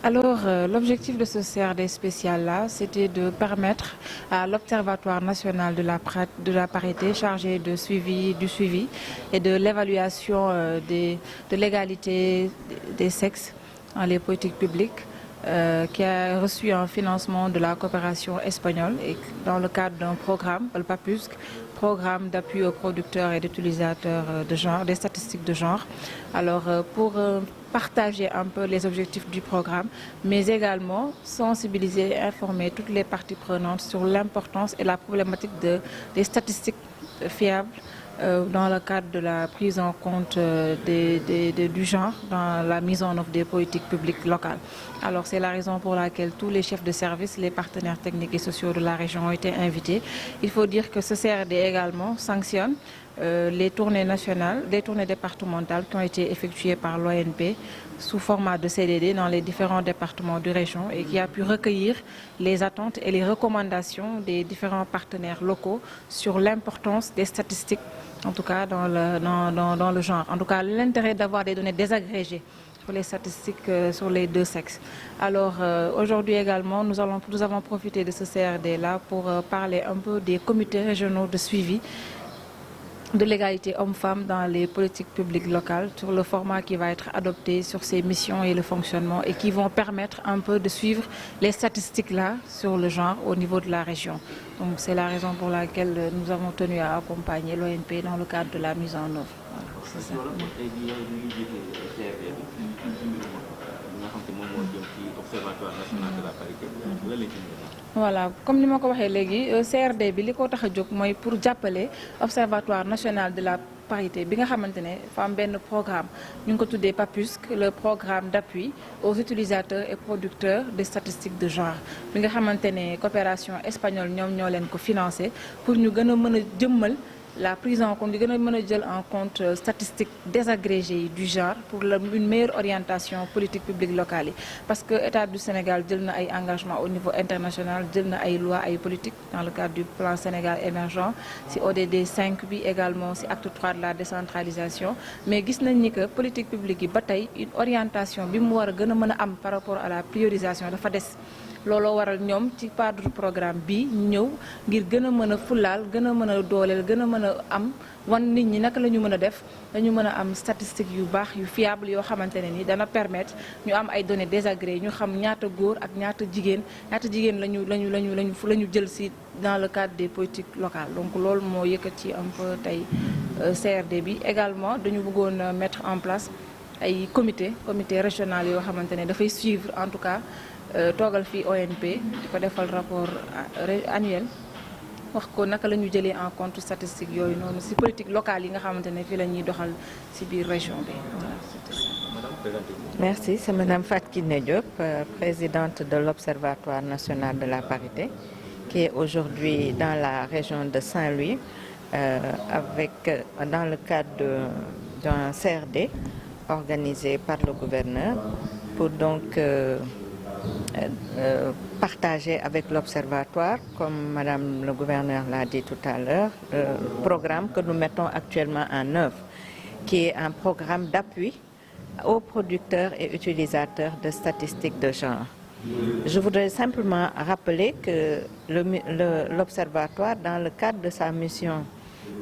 Alors, l'objectif de ce CRD spécial-là, c'était de permettre à l'Observatoire national de la parité chargé du suivi et de l'évaluation de l'égalité des sexes dans les politiques publiques, qui a reçu un financement de la coopération espagnole et dans le cadre d'un programme, le PAPUSC, programme d'appui aux producteurs et d'utilisateurs de genre, des statistiques de genre. Alors, pour partager un peu les objectifs du programme, mais également sensibiliser et informer toutes les parties prenantes sur l'importance et la problématique des statistiques fiables dans le cadre de la prise en compte du genre dans la mise en œuvre des politiques publiques locales. Alors c'est la raison pour laquelle tous les chefs de service, les partenaires techniques et sociaux de la région ont été invités. Il faut dire que ce CRD également sanctionne les tournées nationales, les tournées départementales qui ont été effectuées par l'ONP sous format de CDD dans les différents départements de région et qui a pu recueillir les attentes et les recommandations des différents partenaires locaux sur l'importance des statistiques, en tout cas dans le genre. En tout cas, l'intérêt d'avoir des données désagrégées sur les statistiques sur les deux sexes. Alors aujourd'hui également, nous avons profité de ce CRD-là pour parler un peu des comités régionaux de suivi de l'égalité homme-femme dans les politiques publiques locales, sur le format qui va être adopté sur ces missions et le fonctionnement et qui vont permettre un peu de suivre les statistiques là sur le genre au niveau de la région. Donc c'est la raison pour laquelle nous avons tenu à accompagner l'ONP dans le cadre de la mise en œuvre. Voilà, comme ni ma ko waxee léegi CRD bi li ko tax a jóg mooy pour jàppale Observatoire national de la parité bi nga xamante ne fa am benn programme ñu ngi ko tuddee PAPUSC, le programme d'appui aux utilisateurs et producteurs des statistiques de genre bi nga xamante ne coopération espagnole ñoom ñoo leen ko financé pour ñu gën a mën a jëmmal la prise en compte, en compte statistiques désagrégées du genre pour une meilleure orientation politique publique locale. Parce que l'État du Sénégal a un engagement au niveau international, il a une loi et politique dans le cadre du plan Sénégal émergent, c'est ODD 5 également, c'est acte 3 de la décentralisation. Mais nous avons que la politique publique est une orientation par rapport à la priorisation de FADES. Lolo waral ñom ci cadre programme bi ñew ngir gëna mëna fulal gëna mëna dolel gëna mëna am wan nit ñi naka lañu mëna def dañu mëna am statistiques yu bax yu fiable yo xamantene ni dana permettre ñu am ay données désagrégées ñu xam ñaata goor ak ñaata jigen lañu jël ci dans le cadre des politiques locales. Donc lool mo yëkëti un peu tay CRD bi également dañu bëggone mettre en place ay comité régional yo xamantene da fay suivre en tout cas toogal fi ONP di ko defal rapport annuel wax ko naka lañu jëlé en compte statistique yoyu non ci politique locale yi nga xamantene fi lañuy doxal ci biir région bi. Merci, c'est Madame Fatkine Diop, présidente de l'Observatoire national de la parité, qui est aujourd'hui dans la région de Saint-Louis dans le cadre d'un CRD organisé par le gouverneur pour donc partager avec l'Observatoire, comme Madame le gouverneur l'a dit tout à l'heure, le programme que nous mettons actuellement en œuvre, qui est un programme d'appui aux producteurs et utilisateurs de statistiques de genre. Je voudrais simplement rappeler que l'Observatoire, dans le cadre de sa mission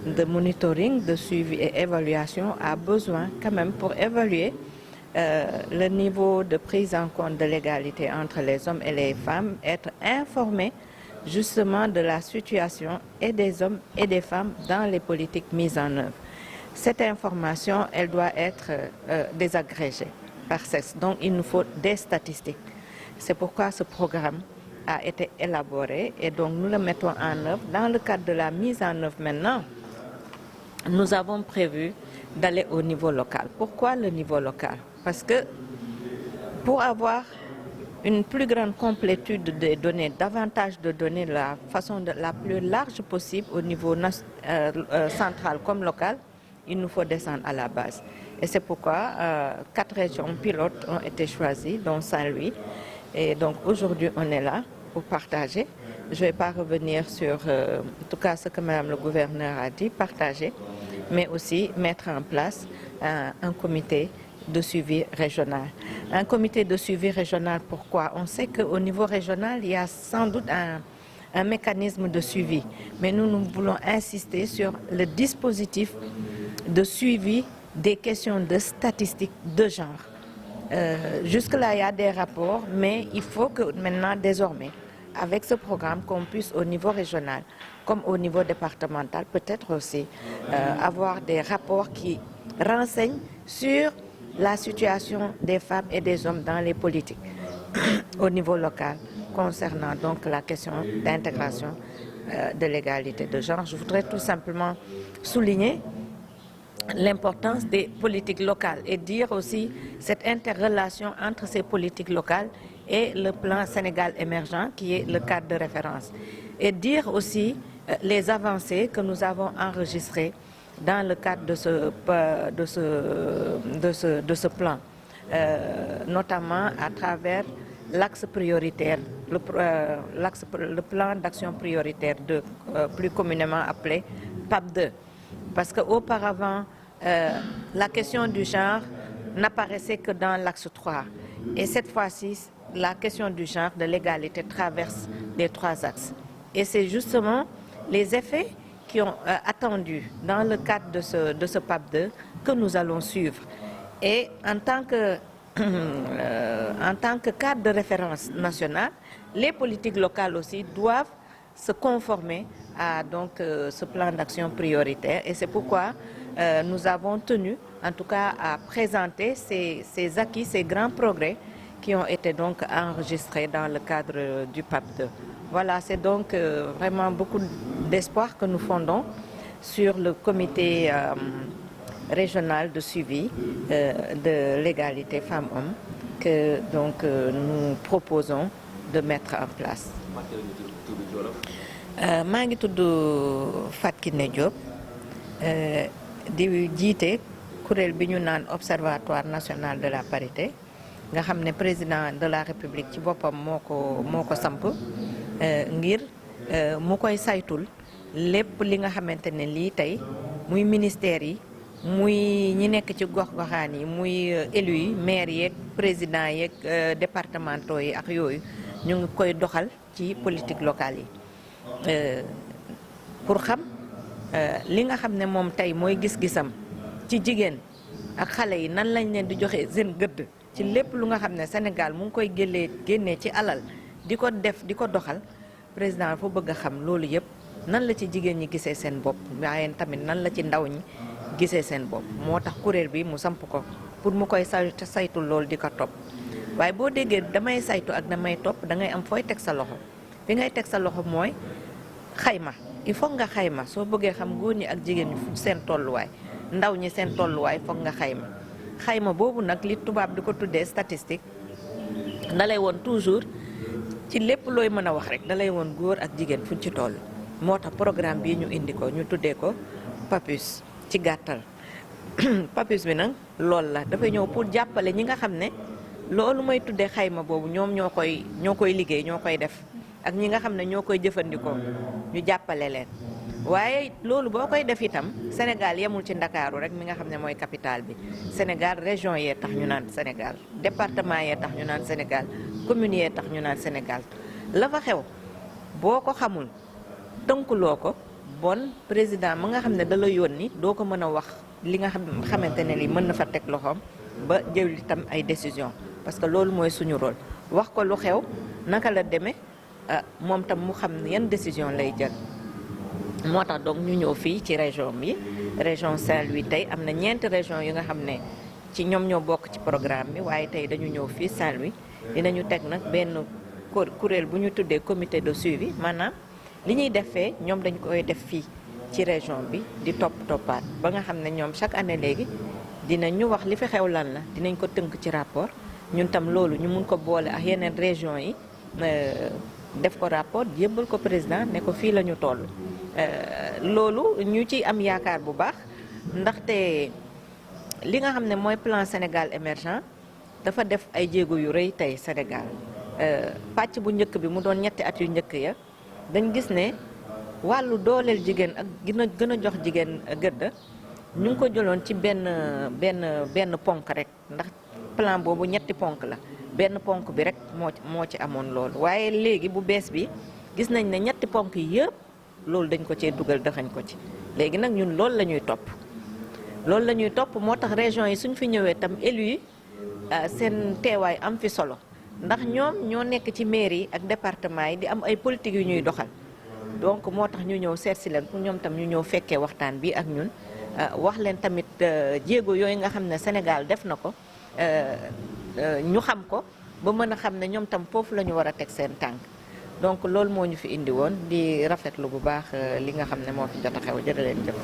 de monitoring, de suivi et évaluation, a besoin quand même pour évaluer le niveau de prise en compte de l'égalité entre les hommes et les femmes, être informé justement de la situation et des hommes et des femmes dans les politiques mises en œuvre. Cette information, elle doit être désagrégée par sexe, donc il nous faut des statistiques. C'est pourquoi ce programme a été élaboré et donc nous le mettons en œuvre. Dans le cadre de la mise en œuvre maintenant, nous avons prévu d'aller au niveau local. Pourquoi le niveau local? Parce que pour avoir une plus grande complétude des données, davantage de données de la façon la plus large possible au niveau central comme local, il nous faut descendre à la base. Et c'est pourquoi 4 régions pilotes ont été choisies, dont Saint-Louis. Et donc aujourd'hui, on est là pour partager. Je ne vais pas revenir sur en tout cas ce que Madame le gouverneur a dit, partager, mais aussi mettre en place un comité de suivi régional. Un comité de suivi régional, pourquoi? On sait qu'au niveau régional, il y a sans doute un mécanisme de suivi, mais nous voulons insister sur le dispositif de suivi des questions de statistiques de genre. Jusque-là, il y a des rapports, mais il faut que maintenant, désormais, avec ce programme, qu'on puisse au niveau régional, comme au niveau départemental, peut-être aussi avoir des rapports qui renseignent sur la situation des femmes et des hommes dans les politiques au niveau local, concernant donc la question d'intégration de l'égalité de genre. Je voudrais tout simplement souligner l'importance des politiques locales et dire aussi cette interrelation entre ces politiques locales et le plan Sénégal émergent qui est le cadre de référence. Et dire aussi les avancées que nous avons enregistrées dans le cadre de ce plan, notamment à travers l'axe prioritaire, le plan d'action prioritaire plus communément appelé PAP2. Parce qu'auparavant, la question du genre n'apparaissait que dans l'axe 3. Et cette fois-ci, la question du genre, de l'égalité, traverse les 3 axes. Et c'est justement les effets qui ont attendu dans le cadre de ce PAP2 que nous allons suivre. Et en tant que cadre de référence national, les politiques locales aussi doivent se conformer à donc, ce plan d'action prioritaire. Et c'est pourquoi nous avons tenu, en tout cas, à présenter ces acquis, ces grands progrès qui ont été donc enregistrés dans le cadre du PAP2. Voilà, c'est donc vraiment beaucoup d'espoir que nous fondons sur le comité régional de suivi de l'égalité femmes-hommes que donc, nous proposons de mettre en place. maa ngi tudd Fatou Kiné Diop di jiite kuréel bi ñu naan Observatoire national de la parité nga xam ne président de la République ci boppam moo ko samp ngir mu koy saytul lépp li nga xamante ne lii tey muy ministères yi muy ñi nekk ci gox-goxaan yi muy élus yi maires yeeg présidents yeeg départementaux yi ak yooyu ñu ngi koy doxal ci politique locale yi. Pour xam li nga xam ne moom tey mooy gis-gisam ci jigéen ak xale yi nan lañ leen di joxe seen gëdd ci lépp lu nga xam ne Sénégal mu ngi koy génnee ci alal di ko def di ko doxal président fa bëgg a xam loolu yëpp nan la ci jigéen ñi gisee seen bopp waaye tamit nan la ci ndaw ñi gisee seen bopp moo tax kuréel bi mu samp ko pour mu koy saytu loolu di ko topp waaye boo déggee damay saytu ak damay topp da ngay am fooy teg sa loxo fi ngay teg sa loxo mooy xayma il faut nga xayma soo bëggee xam góor ñi ak jigéen ñi seen tolluwaay ndaw ñi seen tolluwaay foog nga xayma boobu nag li tubaab di ko tuddee statistique da lay woon toujours ci lépp looy mën a wax rek da lay woon góor ak jigéen fuñ ci toll moo tax programme bii ñu indi ko ñu tuddee ko PAPUS ci gàttal PAPUS bi nag loolu la dafay ñëw pour jàppale ñi nga xam ne loolu may tuddee xayma boobu ñoom ñoo koy liggéey ñoo koy def ak ñi nga xam ne ñoo koy jëfandikoo ñu jàppale leen waaye loolu boo koy def itam Sénégal yemul ci Ndakaaru rek mi nga xam ne mooy capitale bi Sénégal région yee tax ñu naan Sénégal département yee tax ñu naan Sénégal commune yee tax ñu naan Sénégal la fa xew boo ko xamul tënkuloo ko bon président ma nga xam ne da la yónni doo ko mën a wax li nga xamante ne li mën na fa teg loxoom ba jël itam ay décision parce que loolu mooy suñu rôle wax ko lu xew naka la demee moom tam mu xam yan décision lay jël moo tax donc ñu ñëw fii ci région bi région Saint-Louis tey am na 4 régions yu nga xam ne ci ñoom ñoo bokk ci programme bi waaye tey dañu ñëw fii Saint-Louis dinañu teg nag benn kuréel bu ñu tuddee comité de suivi maanaam li ñuy defee ñoom dañ koy def fii ci région bi di toppaat ba nga xam ne ñoom chaque année léegi dinañu wax li fi xew lan la dinañ ko tënk ci rapport ñun tam loolu ñu mun ko boole ak yeneen région yi def ko rapport jébbal ko président ne ko fii la ñu toll loolu ñu ci am yaakaar bu baax ndaxte li nga xam ne mooy plan Sénégal émergent dafa def ay jéego yu rëy tey Sénégal pàcc bu njëkk bi mu doon 2 at yu njëkk ya dañ gis ne wàllu dooleel jigéen ak gën a jox jigéen gëdd ñu ngi ko jëloon ci benn ponk rek ndax plan boobu ñetti ponk la benn ponk bi rek moo ci amoon loolu waaye léegi bu bees bi gis nañ ne ñetti ponk yi yëpp loolu dañ ko cee dugal dëxañ ko ci léegi nag ñun loolu la ñuy topp loolu la ñuy topp moo tax région yi suñ fi ñëwee tam élus yi seen teewaay am fi solo ndax ñoom ñoo nekk ci mairie yi ak département yi di am ay politique yu ñuy doxal donc moo tax ñu ñëw seet si leen pour ñoom tam ñu ñëw fekkee waxtaan bi ak ñun wax leen tamit jéego yooyu nga xam ne Sénégal def na ko ñu xam ko ba mën a xam ne ñoom tam foofu la ñu war a teg seen tànk donc loolu moo ñu fi indi woon di rafetlu bu baax li nga xam ne moo fi jot a xew jërë leen jëf.